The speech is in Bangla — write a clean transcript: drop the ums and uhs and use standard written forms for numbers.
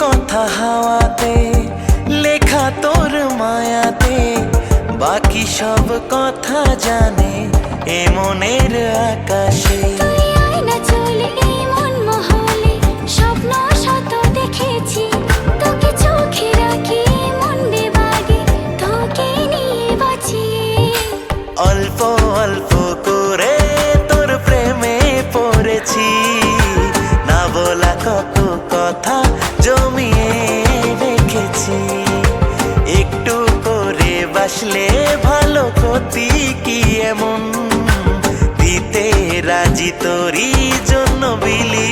কথা হাওয়াতে লেখা তোর মায়াতে, বাকি সব কথা জানে এ মনের আকাশে। তুই আয়না চলে এই মন মহলে, স্বপ্ন শত দেখেছি, তোকে চোখে রাখি মন বিভাগে, তোকে নিয়ে বাঁচি। অল্প অল্প করে তোর প্রেমে পড়েছি, না বলা কত কথা জমিয়ে রেখেছি। একটু করে বাসলে ভালো ক্ষতি কি এমন, দিতে রাজি তোরই জন্য বিলি